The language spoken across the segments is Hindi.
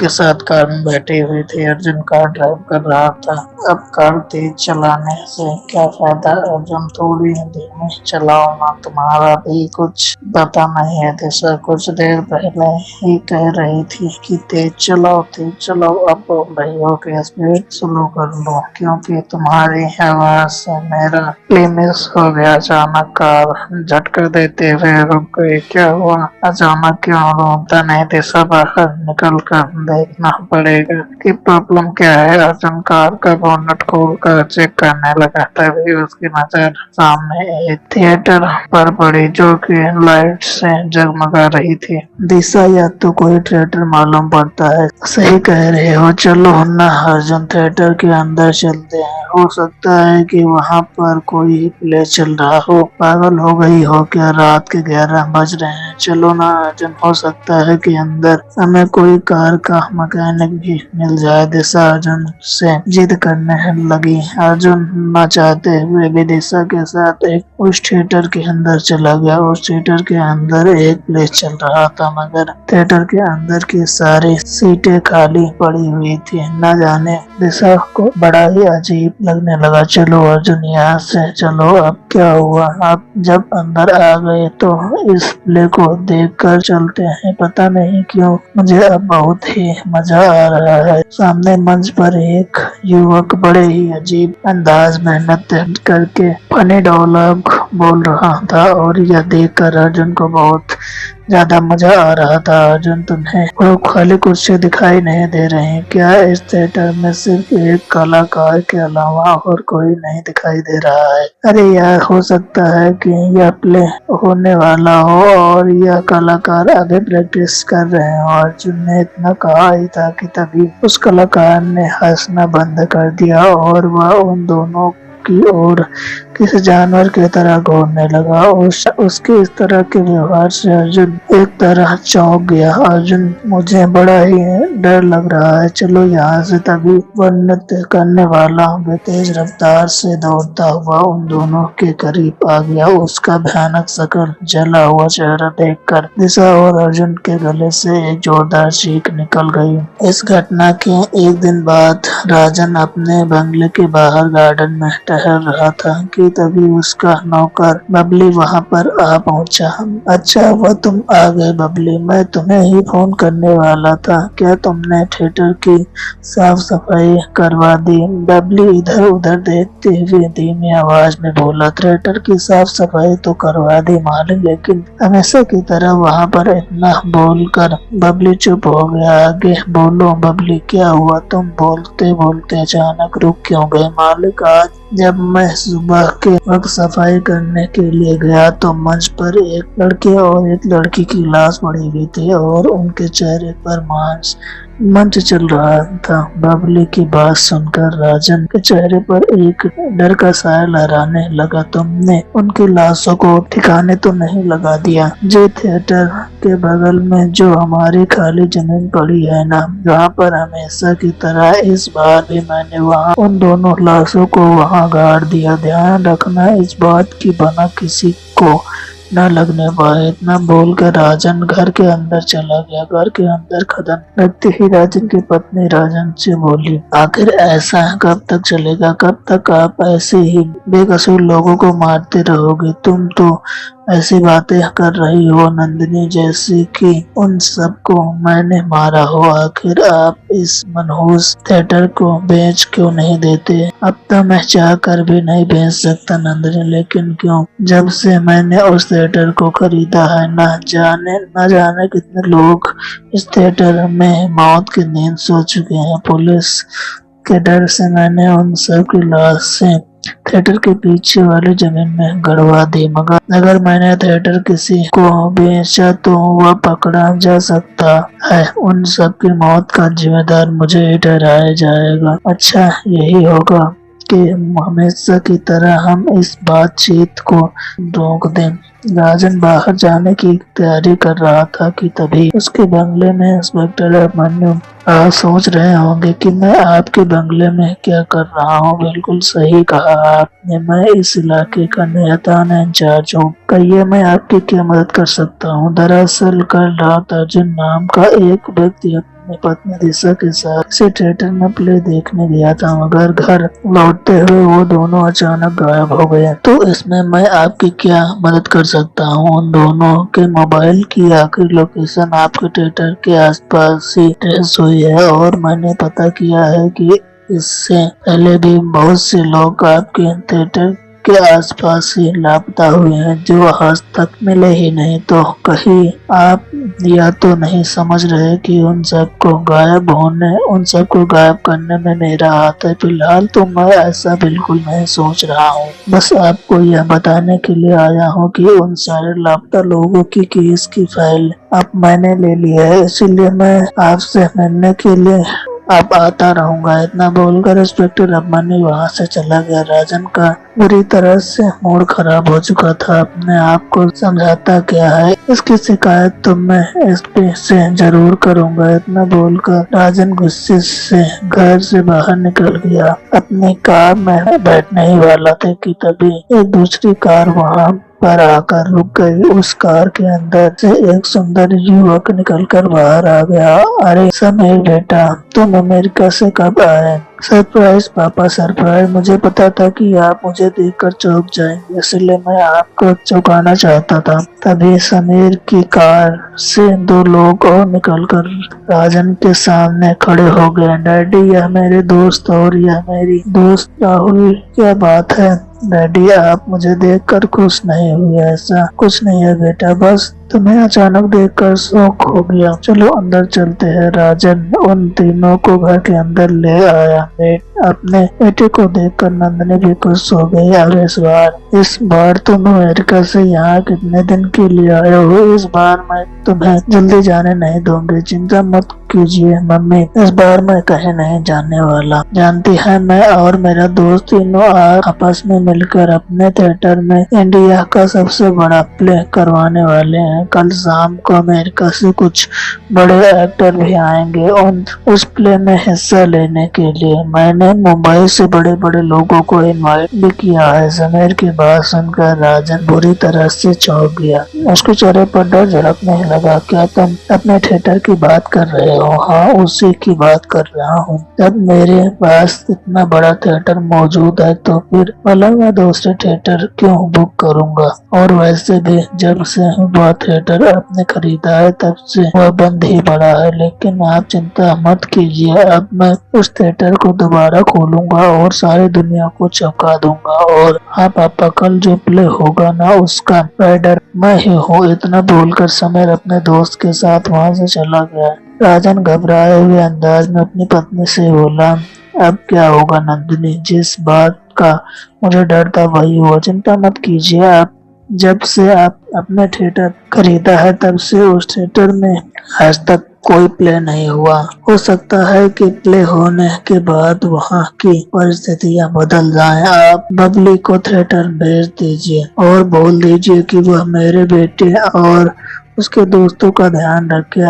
के साथ कार में बैठे हुए थे। अर्जुन कार ड्राइव कर रहा था। अब कार तेज चलाने से क्या फायदा, अर्जुन थोड़ी धीमे चलाओ ना, तुम्हारा भी कुछ पता नहीं है। दिशा कुछ देर पहले ही कह रही थी कि तेज चलाओ। अब बोल रही हो कि स्पीड स्लो कर लो, क्योंकि तुम्हारी आवाज से मेरा मिस हो गया। अचानक कार झटका देते हुए रुक गई। क्या हुआ? अचानक क्यों रोकता नहीं? दिशा बाहर निकल कर देखना पड़ेगा कि प्रॉब्लम क्या है। अर्जुन कार का बोनट खोल कर चेक करने लगा, तभी उसकी नजर सामने एक थिएटर पर पड़ी जो कि लाइट से जगमगा रही थी। दिशा, या तो कोई थिएटर मालूम पड़ता है। सही कह रहे हो, चलो ना अर्जुन, थिएटर के अंदर चलते हैं। हो सकता है कि वहाँ पर कोई प्ले चल रहा हो। पागल हो गई हो क्या? रात के 11 बज रहे हैं। चलो ना अर्जुन, हो सकता है कि अंदर हमें कोई कार का मैकेनिक भी मिल जाए। दिशा अर्जुन से जिद करने लगी। अर्जुन न चाहते हुए भी दिशा के साथ एक उस थिएटर के अंदर चला गया। उस थिएटर के अंदर एक प्ले चल रहा था, मगर थिएटर के अंदर की सारी सीटें खाली पड़ी हुई थी। न जाने दिशा को बड़ा ही अजीब लगने लगा। चलो अर्जुन, यहाँ से चलो। अब क्या हुआ? आप जब अंदर आ गए तो इस प्ले को देखकर चलते हैं। पता नहीं क्यों मुझे अब बहुत ही मजा आ रहा है। सामने मंच पर एक युवक बड़े ही अजीब अंदाज में नृत्य करके फनी डायलॉग बोल रहा था, और यह देखकर अर्जुन को बहुत ज्यादा मजा आ रहा था। अर्जुन, तुम्हें वो खाली कुर्सी दिखाई नहीं दे रहे हैं क्या? इस थिएटर में सिर्फ एक कलाकार के अलावा और कोई नहीं दिखाई दे रहा है। अरे यार, हो सकता है कि यह प्ले होने वाला हो और यह कलाकार अभी प्रैक्टिस कर रहे हैं। अर्जुन ने इतना कहा ही था कि तभी उस कलाकार ने हंसना बंद कर दिया और वह उन दोनों की ओर किसी जानवर की तरह घूरने लगा। उसके इस तरह के व्यवहार से अर्जुन एक तरह चौंक गया। अर्जुन, मुझे बड़ा ही डर लग रहा है, चलो यहाँ से। तभी वह नृत्य करने वाला तेज रफ्तार से दौड़ता हुआ उन दोनों के करीब आ गया। उसका भयानक शक्ल, जला हुआ चेहरा देखकर दिशा और अर्जुन के गले से एक जोरदार चीख निकल गई। इस घटना के एक दिन बाद राजन अपने बंगले के बाहर गार्डन में टहल रहा था कि तभी उसका नौकर बबली वहां पर आ पहुंचा। अच्छा हुआ तुम आ गए बबली, मैं तुम्हें ही फोन करने वाला था। क्या तुमने थिएटर की साफ सफाई करवा दी? बबली इधर उधर देखते हुए धीमी आवाज में बोला। थिएटर की साफ सफाई तो करवा दी मालिक, लेकिन हमेशा की तरह वहां पर इतना बोलकर बबली चुप हो गया। आगे बोलो बबली, क्या हुआ? तुम बोलते बोलते अचानक रुक क्यों गए? मालिक, आज जब मैं सुबह के वक्त सफाई करने के लिए गया तो मंच पर एक लड़के और एक लड़की की लाश पड़ी हुई थी और उनके चेहरे पर मंच चल रहा था। बबली की बात सुनकर राजन के चेहरे पर एक डर का साया लहराने लगा। तुमने उनकी लाशों को ठिकाने तो नहीं लगा दिया? जो थिएटर के बगल में जो हमारी खाली जमीन पड़ी है ना, जहाँ पर हमेशा की तरह इस बार भी मैंने वहाँ उन दोनों लाशों को वहाँ गाड़ दिया। ध्यान रखना इस बात की भनक किसी को न लगने पाए। इतना बोलकर राजन घर के अंदर चला गया। घर के अंदर कदम रखते ही राजन की पत्नी राजन से बोली, आखिर ऐसा कब तक चलेगा? कब तक आप ऐसे ही बेकसूर लोगों को मारते रहोगे? तुम तो ऐसी बातें कर रही हो नंदिनी जैसे कि उन सबको मैंने मारा हो। आखिर आप इस मनहूस थिएटर को बेच क्यों नहीं देते? अब तो मैं चाह कर भी नहीं बेच सकता नंदिनी, लेकिन क्यों? जब से मैंने उस थिएटर को खरीदा है, न जाने कितने लोग इस थिएटर में मौत की नींद सो चुके हैं। पुलिस के डर से मैंने उन सब की लाशें थिएटर के पीछे वाली जमीन में गड़वा दी, मगर अगर मैंने थिएटर किसी को बेचा तो वह पकड़ा जा सकता है। उन सब की मौत का जिम्मेदार मुझे ही ठहराया जाएगा। अच्छा यही होगा कि हमेशा की तरह हम इस बातचीत को रोक दें। राजन बाहर जाने की तैयारी कर रहा था कि तभी उसके बंगले में इंस्पेक्टर अभिमन्यु सोच रहे होंगे कि मैं आपके बंगले में क्या कर रहा हूँ। बिल्कुल सही कहा आपने, मैं इस इलाके का नया थाना इंचार्ज हूँ। कहिए मैं आपकी क्या मदद कर सकता हूँ? दरअसल कल रात अर्जुन नाम का एक व्यक्ति अपनी पत्नी दिशा के साथ इसी थिएटर में प्ले देखने गया था, मगर घर लौटते हुए वो दोनों अचानक गायब हो गए। तो इसमें मैं आपकी क्या मदद कर सकता हूँ? उन दोनों के मोबाइल की आखिरी लोकेशन आपके थिएटर के आसपास ही ट्रेस हुई है और मैंने पता किया है कि इससे पहले भी बहुत से लोग आपके थिएटर के आसपास ही लापता हुए हैं जो आज तक मिले ही नहीं। तो कहीं आप या तो नहीं समझ रहे कि उन सबको गायब करने में मेरा हाथ है? फिलहाल तो मैं ऐसा बिल्कुल नहीं सोच रहा हूँ। बस आपको यह बताने के लिए आया हूँ कि उन सारे लापता लोगों की केस की फाइल अब मैंने ले ली है, इसीलिए मैं आपसे मिलने के लिए अब आता रहूंगा। इतना बोलकर इंस्पेक्टर अब्बानी वहां से चला गया। राजन का बुरी तरह से मूड खराब हो चुका था। अपने आप को समझाता क्या है, इसकी शिकायत तो मैं एसपी से जरूर करूंगा। इतना बोलकर राजन गुस्से से घर से बाहर निकल गया। अपनी कार में बैठने ही वाला थे कि तभी एक दूसरी कार वहां पर आकर रुक गई। उस कार के अंदर से एक सुंदर युवक निकलकर बाहर आ गया। अरे समीर बेटा, तुम अमेरिका से कब आए? सरप्राइज पापा, सरप्राइज। मुझे पता था कि आप मुझे देखकर चौंक जाएंगे, इसलिए मैं आपको चौंकाना चाहता था। तभी समीर की कार से दो लोग और निकलकर राजन के सामने खड़े हो गए। डैडी, यह मेरे दोस्त और यह मेरी दोस्त राहुल। क्या बात है डैडी, आप मुझे देखकर खुश नहीं हुए? ऐसा कुछ नहीं है बेटा, बस तुम्हें अचानक देखकर शौक हो गया। चलो अंदर चलते हैं। राजन उन तीनों को घर के अंदर ले आया। अपने बेटे को देखकर नंदनी भी खुश हो गई। अब इस बार तुम अमेरिका से यहाँ कितने दिन के लिए आए हो? इस बार मैं तुम्हें जल्दी जाने नहीं दूंगी, चिंता मत कीजिए मम्मी, इस बार मैं कहीं नहीं जाने वाला। जानती है, मैं और मेरा दोस्त तीनों आपस में मिलकर अपने थिएटर में इंडिया का सबसे बड़ा प्ले करवाने वाले हैं। कल शाम को अमेरिका से कुछ बड़े एक्टर भी आएंगे उस प्ले में हिस्सा लेने के लिए। मैंने मुंबई से बड़े बड़े लोगों को इनवाइट भी किया है। समीर की बात सुनकर राजन बुरी तरह से चौंक गया। उसके चेहरे पर डर झलकने लगा। क्या तुम अपने थिएटर की बात कर रहे हो? हाँ, उसी की बात कर रहा हूँ। जब मेरे पास इतना बड़ा थिएटर मौजूद है तो फिर भला मैं दूसरे थिएटर क्यों बुक करूँगा? और वैसे भी जब से वह थिएटर आपने खरीदा है तब से वह बंद ही पड़ा है। लेकिन आप चिंता मत कीजिए, अब मैं उस थिएटर को दोबारा खोलूंगा और सारी दुनिया को चौंका दूंगा। और हाँ पापा, कल जो प्ले होगा ना, उसका राइडर मैं ही हूँ। इतना बोलकर समीर अपने दोस्त के साथ वहाँ से चला गया। राजन घबराए हुए अंदाज में अपनी पत्नी से बोला, अब क्या होगा नंदिनी? जिस बात का मुझे डर था वही हुआ। चिंता मत कीजिए, आप जब से आप अपने थिएटर खरीदा है तब से उस थिएटर में आज तक कोई प्ले नहीं हुआ। हो सकता है कि प्ले होने के बाद वहाँ की परिस्थितियाँ बदल जाएं। आप बबली को थिएटर भेज दीजिए और बोल दीजिए कि वह मेरे बेटे और उसके दोस्तों का ध्यान रखे।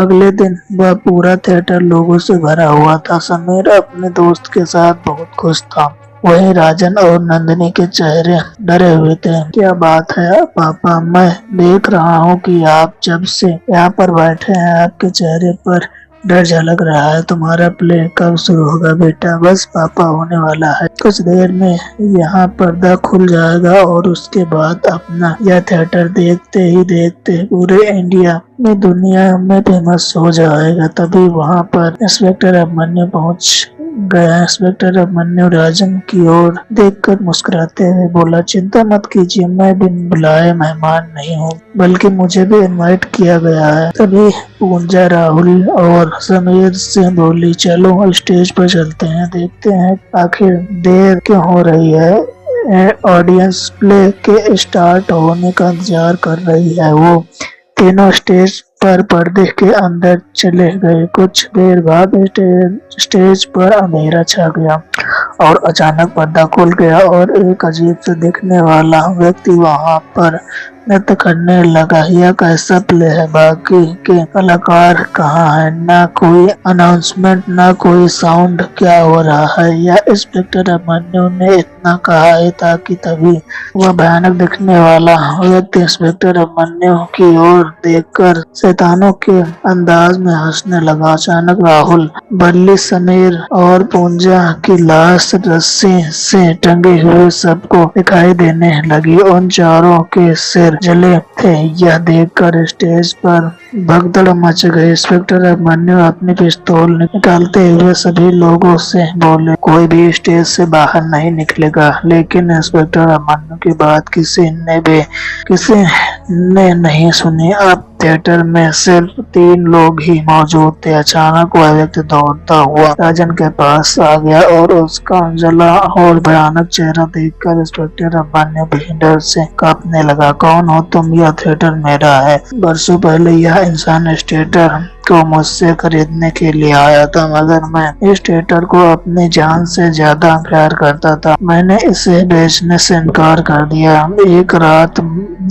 अगले दिन वह पूरा थिएटर लोगों से भरा हुआ था। समीर अपने दोस्त के साथ बहुत खुश था। वहीं राजन और नंदिनी के चेहरे डरे हुए थे। क्या बात है पापा, मैं देख रहा हूँ कि आप जब से यहाँ पर बैठे हैं आपके चेहरे पर डर झलक रहा है। तुम्हारा प्ले कब शुरू होगा बेटा? बस पापा, होने वाला है। कुछ देर में यहाँ पर्दा खुल जाएगा और उसके बाद अपना यह थिएटर देखते ही देखते पूरे इंडिया में दुनिया में फेमस हो जाएगा। तभी वहाँ पर इंस्पेक्टर अभिमन्यु पहुँच गया। इंस्पेक्टर अभिमन्यु राजन की ओर देखकर मुस्कुराते हुए बोला, चिंता मत कीजिए, मैं बिन बुलाए मेहमान नहीं हूँ, बल्कि मुझे भी इनवाइट किया गया है। तभी पूंजा राहुल और समीर से बोली, चलो स्टेज पर चलते हैं, देखते हैं आखिर देर क्यों हो रही है। ऑडियंस प्ले के स्टार्ट होने का इंतजार कर रही है। वो तीनों स्टेज पर पर्दे के अंदर चले गए। कुछ देर बाद स्टेज पर अंधेरा छा गया और अचानक पर्दा खुल गया और एक अजीब से दिखने वाला व्यक्ति वहां पर नृत्य करने लगा। यह कैसा प्ले है, बाकी के कलाकार कहाँ हैं? न कोई अनाउंसमेंट, न कोई साउंड। क्या हो रहा है? यह इंस्पेक्टर अभिमन्यु ने इतना कहा ही था कि तभी वह भयानक दिखने वाला व्यक्ति इंस्पेक्टर अभिमन्यु की ओर देखकर शैतानों के अंदाज में हंसने लगा। अचानक राहुल, बल्ली, समीर और पूंजा की लाश रस्सी से टंगे हुए सबको दिखाई देने लगी। उन चारों के सिर जले थे। यह देखकर स्टेज पर भगदड़ मच गई। इंस्पेक्टर अभिमन्यु अपनी पिस्तौल निकालते हुए सभी लोगों से बोले, कोई भी स्टेज से बाहर नहीं निकलेगा। लेकिन इंस्पेक्टर अभिमन्यु की बात किसी ने नहीं सुनी। अब थिएटर में सिर्फ 3 लोग ही मौजूद थे। अचानक वह व्यक्ति दौड़ता हुआ राजन के पास आ गया और उसका जला और भयानक चेहरा देखकर इंस्पेक्टर अभिमन्यु भी डर से कांपने लगा। कौन हो तुम? यह थिएटर मेरा है। बरसों पहले यह इंसान इस थिएटर को मुझसे खरीदने के लिए आया था, मगर मैं इस थिएटर को अपनी जान से ज्यादा प्यार करता था। मैंने इसे बेचने से इनकार कर दिया। एक रात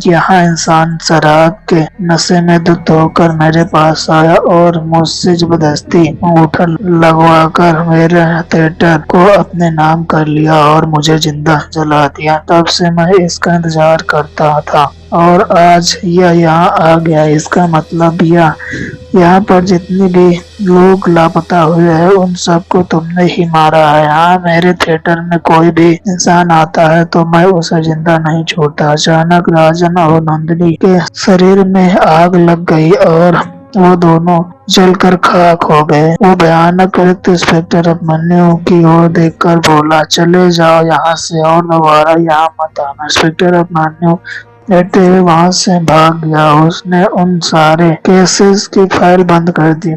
यहाँ इंसान शराब के नशे में धुत होकर मेरे पास आया और मुझसे जबरदस्ती अंगूठा लगवाकर मेरे थिएटर को अपने नाम कर लिया और मुझे जिंदा जला दिया। तब से मैं इसका इंतजार करता था और आज यह यहाँ आ गया। इसका मतलब यहाँ पर जितने भी लोग लापता हुए हैं उन सबको तुमने ही मारा है। हाँ, मेरे थिएटर में कोई भी इंसान आता है तो मैं उसे जिंदा नहीं छोड़ता। अचानक राजन और नंदिनी के शरीर में आग लग गई और वो दोनों जलकर खाक हो गए। वो भयानक व्यक्ति इंस्पेक्टर अभिमन्यु की ओर देखकर बोला, चले जाओ यहाँ से और दोबारा यहाँ मत आना। इंस्पेक्टर अभिमन्यु लेटे हुए वहां से भाग गया। उसने उन सारे केसेस की फाइल बंद कर दी।